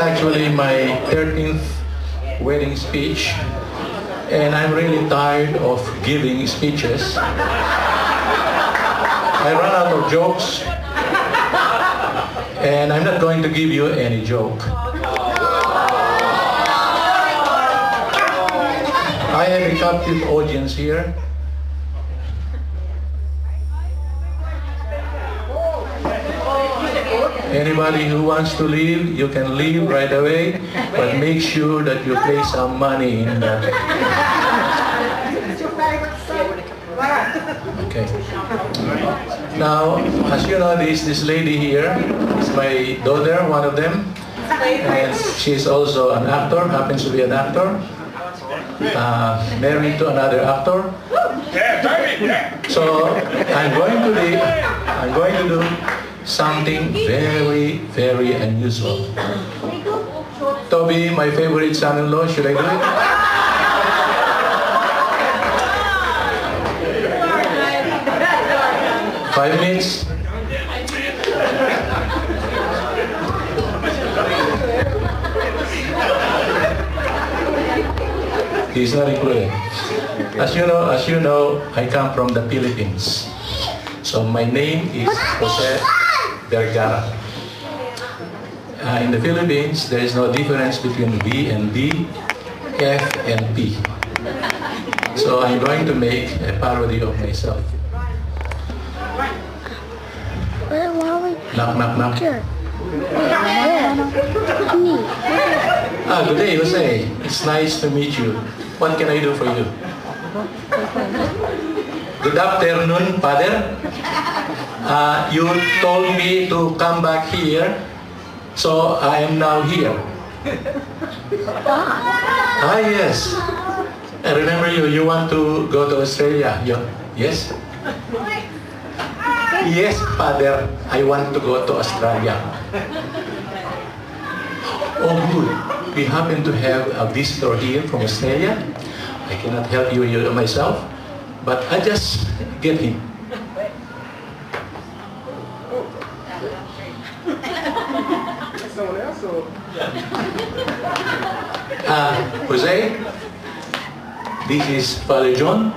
actually my 13th wedding speech, and I'm really tired of giving speeches. I run out of jokes, and I'm not going to give you any joke. I have a captive audience here. Anybody who wants to leave, you can leave right away, but make sure that you pay some money in that. Okay. Now, as you know, this lady here is my daughter, one of them, and she's also an actor, happens to be an actor, married to another actor. So I'm going to do something very, very unusual. Toby, my favorite son-in-law, should I do it? 5 minutes. He's not included. As you know, I come from the Philippines. So my name is Jose Vergara. In the Philippines, there is no difference between V and D, F and P. So I'm going to make a parody of myself. Knock, knock, knock. Good day, Jose. It's nice to meet you. What can I do for you? Good afternoon, Father. You told me to come back here, so I am now here. Yes. I remember you want to go to Australia. Yes? Yes, Father, I want to go to Australia. Oh, good. We happen to have a visitor here from Australia. I cannot help you myself, but I just get him. Jose, this is Father John.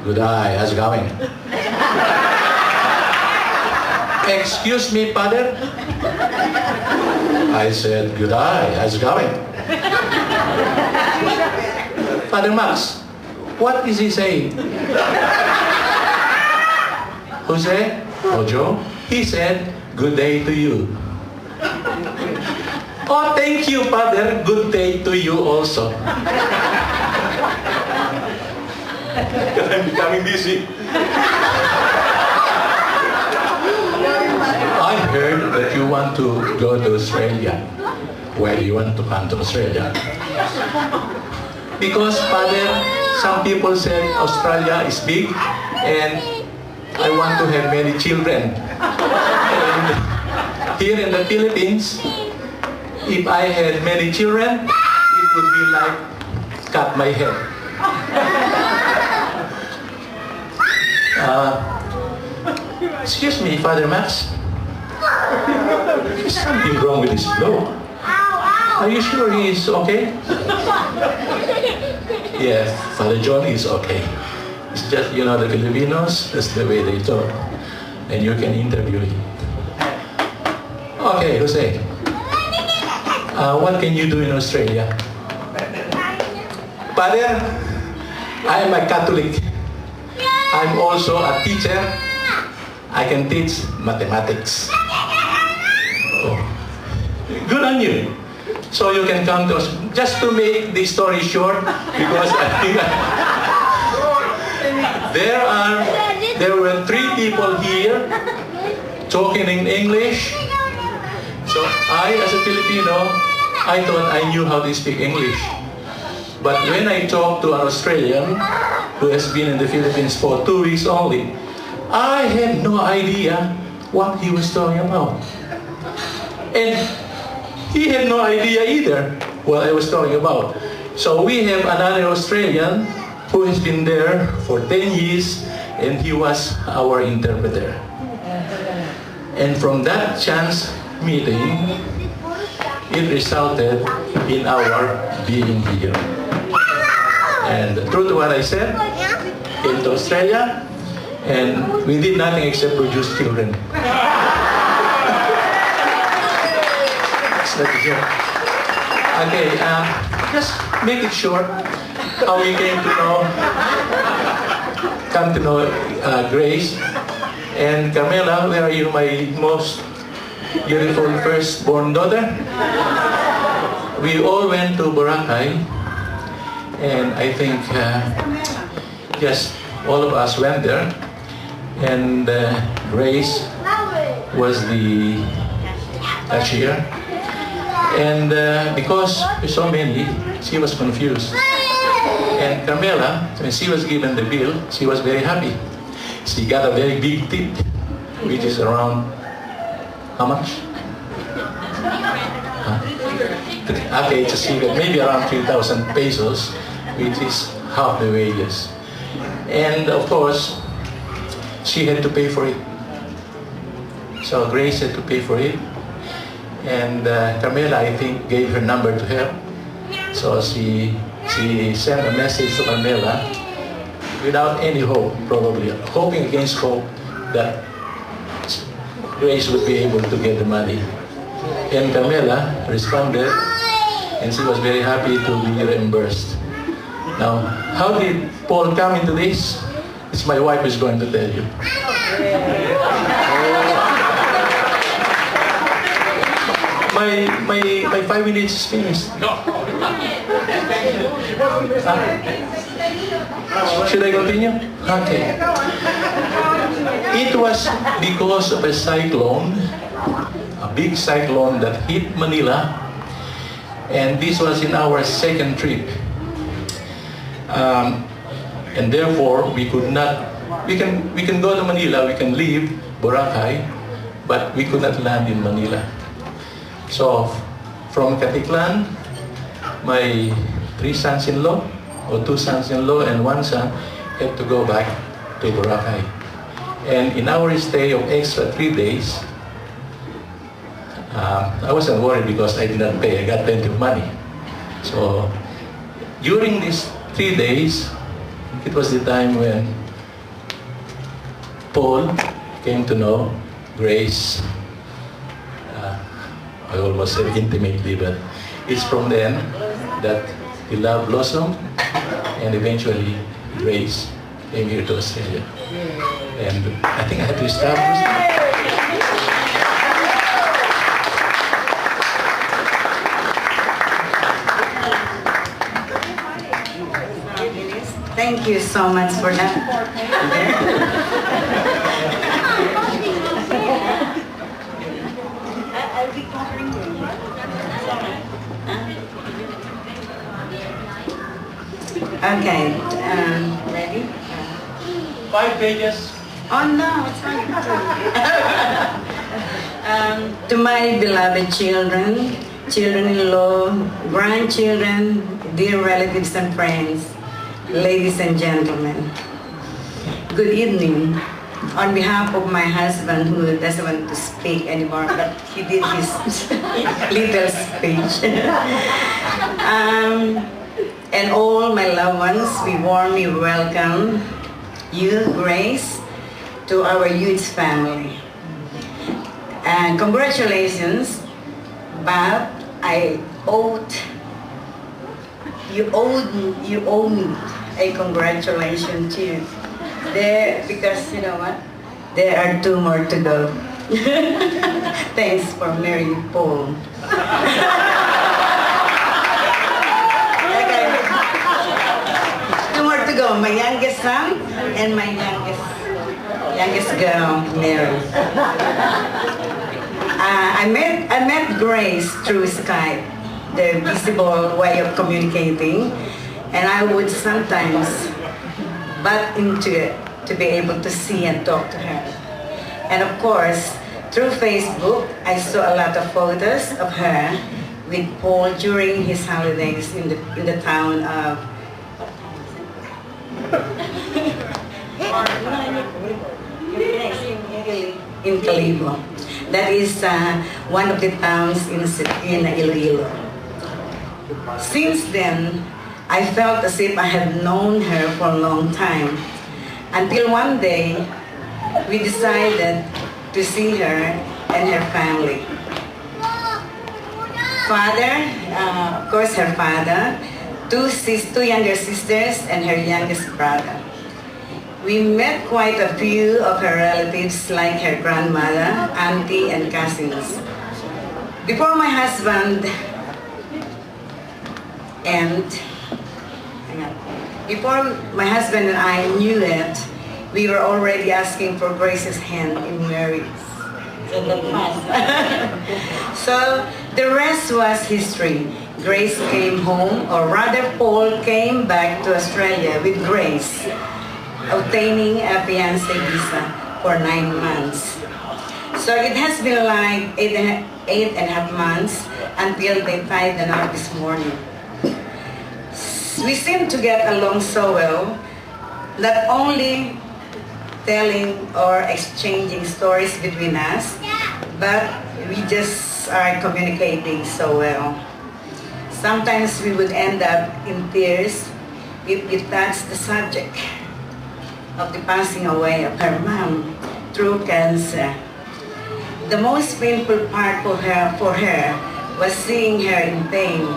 Good day, how's it going? Excuse me, Father? I said, good day, how's it going? Father Max, what is he saying? Jose, Ojo, he said, good day to you. Oh, thank you, Father. Good day to you also. I'm becoming busy. I heard that you want to go to Australia. Why do you want to come to Australia? Because, Father, some people said Australia is big and I want to have many children. And here in the Philippines, if I had many children, it would be like cut my head. Excuse me, Father Max. There's something wrong with his blow. Are you sure he is okay? Yes, Father John is okay. It's just, the Filipinos, that's the way they talk. And you can interview him. Okay, Jose. What can you do in Australia? Father, I am a Catholic. I'm also a teacher. I can teach mathematics. Oh. Good on you. So you can come to us. Just to make the story short, because I think there were 3 people here talking in English. So I, as a Filipino, I thought I knew how to speak English. But when I talked to an Australian who has been in the Philippines for 2 weeks only, I had no idea what he was talking about. And he had no idea either what I was talking about. So we have another Australian who has been there for 10 years, and he was our interpreter. And from that chance, meeting, it resulted in our being here. And true to what I said, came to Australia, and we did nothing except produce children. That's not a joke. Okay, just make it short how we came to know Grace. And Carmela, where are you, my most beautiful firstborn daughter? We all went to Boracay, and I think yes, all of us went there, and Grace was the cashier, and because there's so many, she was confused. And Carmela, when she was given the bill, she was very happy. She got a very big tip, which is around, how much? Okay, it's a secret, maybe around 3,000 pesos, which is half the wages. And of course, she had to pay for it. So Grace had to pay for it. And Carmela, I think, gave her number to her. So she sent a message to Carmela without any hope, probably, hoping against hope that Grace would be able to get the money. And Carmela responded, and she was very happy to be reimbursed. Now, how did Paul come into this? It's my wife who's going to tell you. My 5 minutes is finished. No. Should I continue? Okay. It was because of a cyclone, a big cyclone that hit Manila, and this was in our second trip. And therefore, we could not, we can go to Manila, we can leave Boracay, but we could not land in Manila. So, from Caticlan, my 3 sons-in-law, or 2 sons-in-law and 1 son, had to go back to Boracay. And in our stay of extra 3 days, I wasn't worried because I did not pay. I got plenty of money. So, during these 3 days, it was the time when Paul came to know Grace. I almost said intimately, but it's from then that the love blossomed, and eventually Grace came here to Australia. And I think I had to establish. Thank you so much for that. Okay, ready? 5 pages. Oh no, it's not. To my beloved children, children-in-law, grandchildren, dear relatives and friends, ladies and gentlemen, good evening. On behalf of my husband, who doesn't want to speak anymore, but he did his little speech. And all my loved ones, we warmly welcome you, Grace, to our huge family. And congratulations, but you owe me a congratulations too. Because you know what? There are 2 more to go. Thanks for marrying Paul. Okay. 2 more to go. My youngest son and my youngest girl, Mary. I met Grace through Skype, the visible way of communicating, and I would sometimes butt into it to be able to see and talk to her. And of course, through Facebook, I saw a lot of photos of her with Paul during his holidays in the town of in Calibo. That is one of the towns in Iloilo. Since then, I felt as if I had known her for a long time, until one day we decided to see her and her family. Father, of course her father, two younger sisters, and her youngest brother. We met quite a few of her relatives like her grandmother, auntie, and cousins. Before my husband and I knew it, we were already asking for Grace's hand in marriage. So that was. So the rest was history. Grace came home, or rather Paul came back to Australia with Grace, obtaining a fiancé visa for 9 months. So it has been like eight and a half months until they tied the knot this morning. We seem to get along so well, not only telling or exchanging stories between us, but we just are communicating so well. Sometimes we would end up in tears if we touch the subject of the passing away of her mom through cancer. The most painful part for her was seeing her in pain.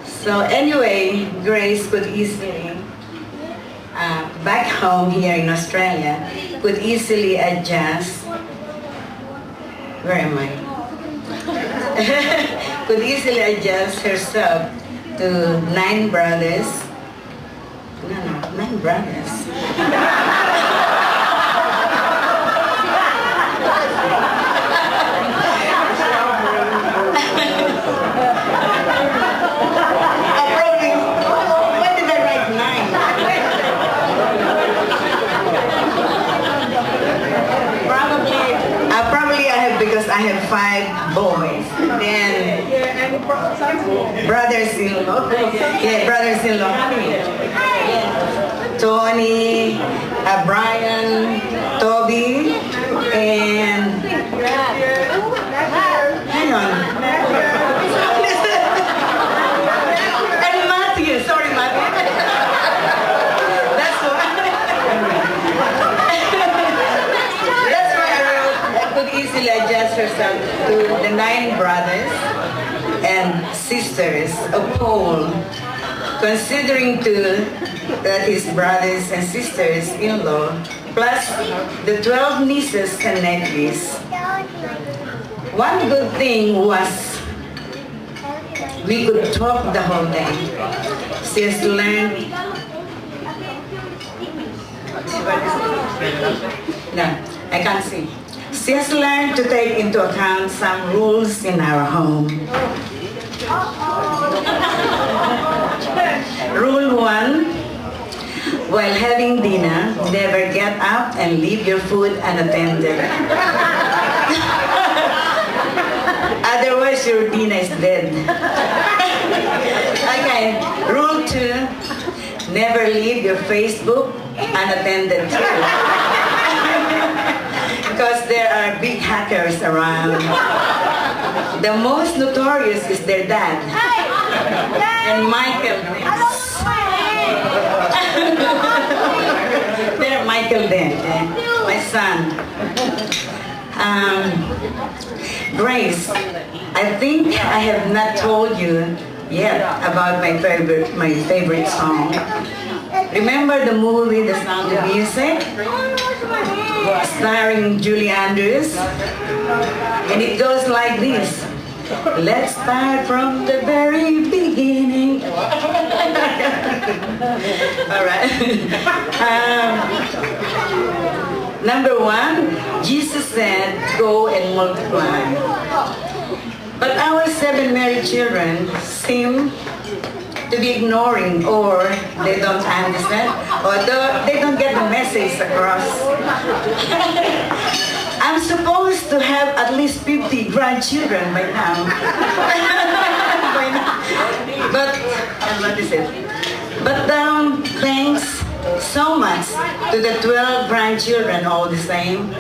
So anyway, Grace could easily, back home here in Australia, could easily adjust. Where am I? Could easily adjust herself to 9 brothers. No, 9 brothers. Because I have 5 boys. Then brothers-in-law. Yeah, brothers-in-law. Tony, Brian, Toby, and hang on. And Matthew. Sorry, Matthew. That's why. That's why I could easily adjust herself to the 9 brothers and sisters of Paul, considering that his brothers and sisters-in-law, plus the 12 nieces and nephews. One good thing was we could talk the whole day. She has learned. No, I can't see. She has learned to take into account some rules in our home. Rule 1, while having dinner, never get up and leave your food unattended. Otherwise, your dinner is dead. Okay, rule 2, never leave your Facebook unattended too. Because there are big hackers around. The most notorious is their dad. And Michael next. There, Michael then, my son. Grace, I think I have not told you yet about my favorite song. Remember the movie The Sound of Music? Starring Julie Andrews? And it goes like this. Let's start from the very beginning. All right. Number 1, Jesus said, go and multiply. But our 7 married children seem to be ignoring, or they don't understand, or they don't get the message across. I'm supposed to have at least 50 grandchildren by now. But, what is it? But thanks so much to the 12 grandchildren all the same.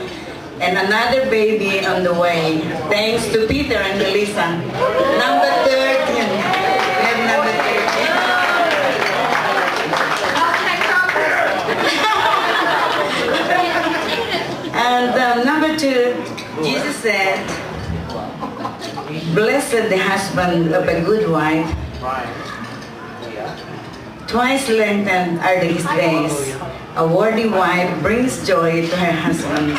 and another baby on the way. Thanks to Peter and Melissa. Number 13. We have number 13. And number 2, Jesus said, "Blessed the husband of a good wife. Twice lengthened are his days. A worthy wife brings joy to her husband.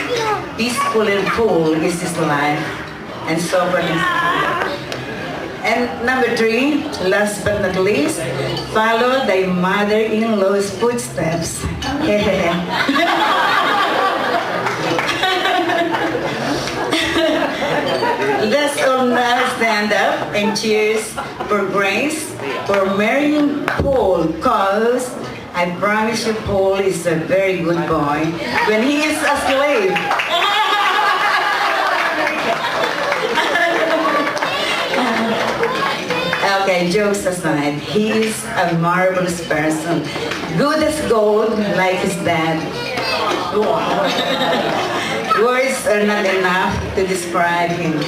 Peaceful and full is his life, and sober his heart." And number 3, last but not least, follow thy mother-in-law's footsteps. Let's all now stand up and cheers for Grace for marrying Paul, cause I promise you Paul is a very good boy when he is a slave. Okay, jokes aside, he is a marvelous person. Good as gold, like his dad. Words are not enough to describe him.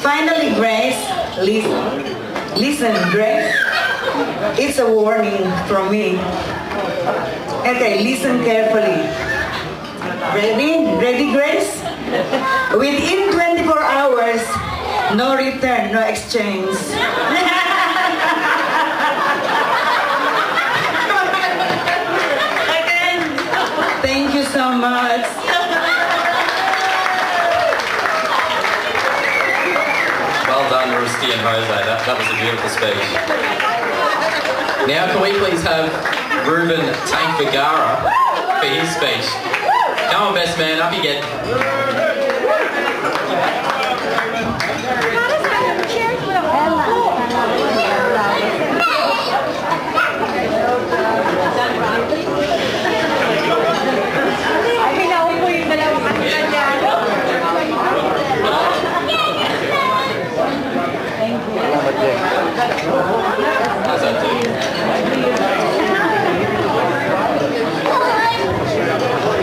Finally, Grace, listen, Grace. It's a warning from me. Okay, listen carefully. Ready, Grace? Within 24 hours, no return, no exchange. Thank you so much. Well done, Rusty and Jose. That was a beautiful speech. Now, can we please have Ruben Tank Vergara for his speech? Come on, best man, up you get. Thank you.